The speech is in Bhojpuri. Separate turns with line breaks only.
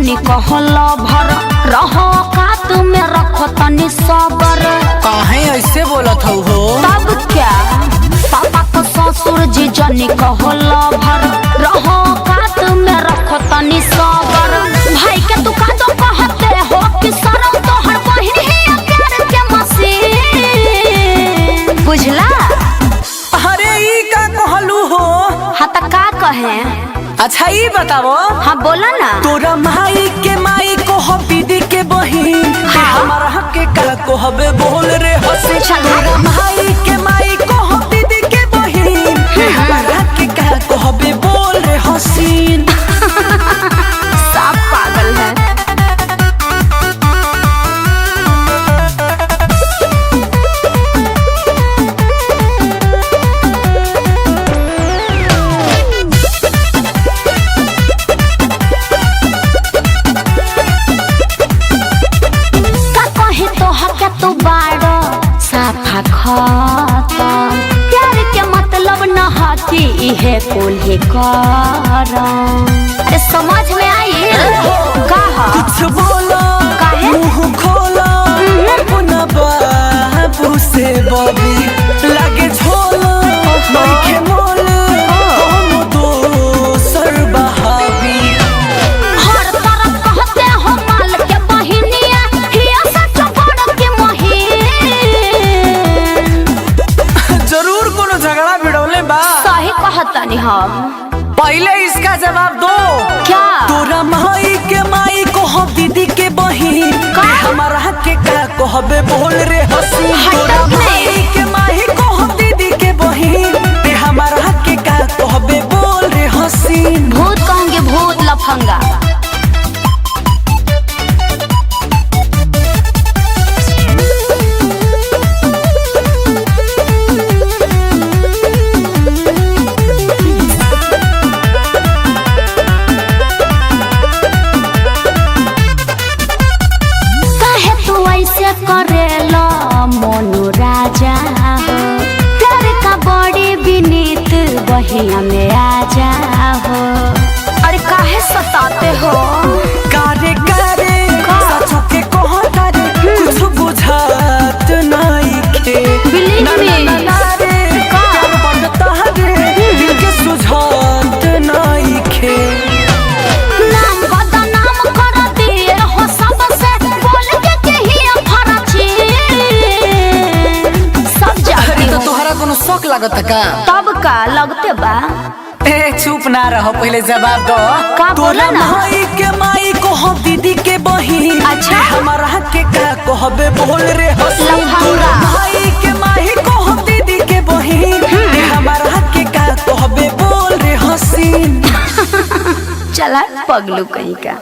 जनी कहला भर रहो का तुम्हें रखो तनी सबर।
काहे ऐसे बोलत हो?
तब क्या पापा को ससुर जी जनी कहला भर रहो का तुम्हें रखो तनी सबर। भाई के तू का तो कहते हो कि सरम तो हर बहिन ही प्यार के मसीन बुझला।
अरे ई का कहलू हो?
हाँ तो का कहे?
अच्छा ई बताओ।
हाँ बोला ना।
तोरा माई के माई को हो दीदी के बहिन हमारा हक के का को हबे बोल रे हसी। तोरा माई के माई को हो दीदी के बहिन हमारा हक के का को हबे बोल रे हसीन।
सब पागल है। तू बाड़ो साफा खाता प्यार के मतलब न हकी इहे कुल ही कर। अरे समझ में आई कहा
कुछ बोलो मुंह खोलो अपना बाबू से बबी लागे झोलो माइके मोल हम दोसर बहावी।
हर तरफ कहते हो माल के बहिनिया हिया सच बड़ के महीन।
जरूर कोनो झगड़ा भिड़ौले बा।
सही कहतनी हम।
पहले इसका जवाब दो।
क्या?
तोरा माई के माई को हो दीदी के बहिन हमारा हक के का को हबे बोल रे हसी। तोरा माई के माई को हो दीदी के बहिन हमारा हक के का को हबे बोल रे हसीन।
भूत कहूंगे भूत लफंगा। करेला मोनू राजा हो प्यार का बड़ी विनीत बहिया में आ जा हो। अरे काहे सताते हो?
कारे कारे सचो के कहो तारे कुछ बुझात नहीं के।
बिलीव मी
ना रे प्यार बनता रे दिल के सुझात नहीं के।
नाम बदनाम कर दिए हो सबसे बोल के कहिए फराची सब जाती हो।
तो तोहरा कोनो शौक लागत का?
तब का लगते बा।
ए चुप ना रहो पहले जवाब दो।
का बोला ना?
माई के माई को हो दीदी के बहिन
अच्छा
हमारा हक के का को हबे बोल रे हसीन। तोरा माई के माई को हो दीदी के बहिन हमारा हक के का को हबे बोल रे हसीन।
चला पगलू कहीं का।